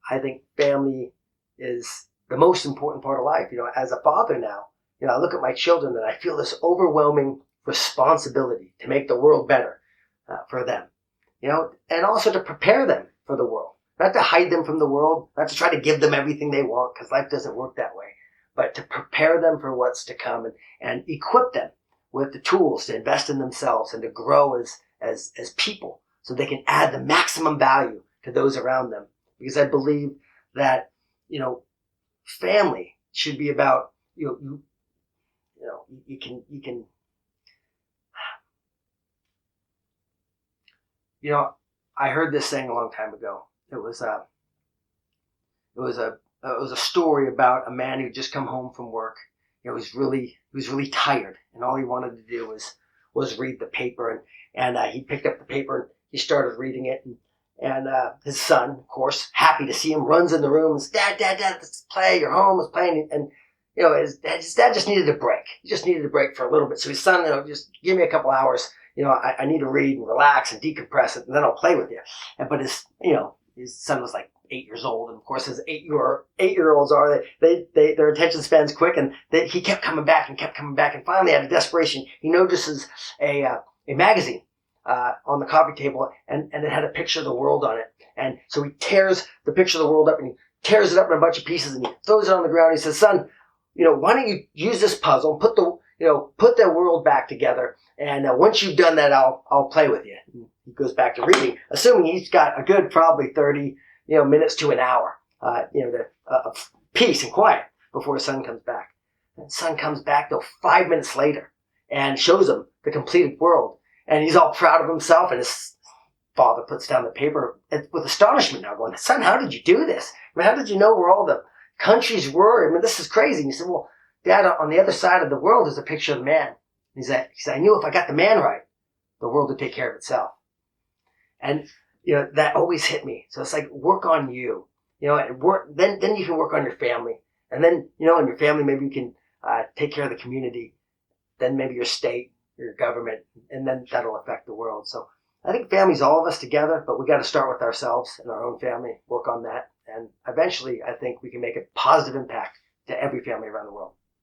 I think family is the most important part of life. As a father now, I look at my children and I feel this overwhelming responsibility to make the world better for them, and also to prepare them for the world. Not to hide them from the world, not to try to give them everything they want, because life doesn't work that way, but to prepare them for what's to come and equip them with the tools to invest in themselves and to grow as people so they can add the maximum value to those around them. Because I believe that, family should be about, you can, I heard this saying a long time ago. It was a story about a man who'd just come home from work. He was really tired, and all he wanted to do was read the paper. And he picked up the paper and he started reading it. And his son, of course, happy to see him, runs in the room and says, "Dad, let's play. You're home. Let's play." And his dad just needed a break. He just needed a break for a little bit. So his son, just give me a couple hours. I need to read and relax and decompress it, and then I'll play with you. But his son was like 8 years old, and of course, as 8-year-olds are, their attention span's quick, and he kept coming back, and finally, out of desperation, he notices a magazine on the coffee table, and it had a picture of the world on it, and so he tears the picture of the world up, and he tears it up in a bunch of pieces, and he throws it on the ground. And he says, "Son, why don't you use this puzzle and put the world back together, and once you've done that, I'll play with you." And he goes back to reading, assuming he's got a good probably 30 minutes to an hour, of peace and quiet before his son comes back. And his son comes back though 5 minutes later and shows him the completed world, and he's all proud of himself. And his father puts down the paper with astonishment now, going, "Son, how did you do this? How did you know where all the countries were? This is crazy." And he said, "Well, Dad, on the other side of the world is a picture of the man." He said, "I knew if I got the man right, the world would take care of itself." And that always hit me. So it's like, work on you, and work. Then you can work on your family, and then in your family maybe you can take care of the community, then maybe your state, your government, and then that'll affect the world. So I think family's all of us together, but we got to start with ourselves and our own family. Work on that, and eventually I think we can make a positive impact to every family around the world.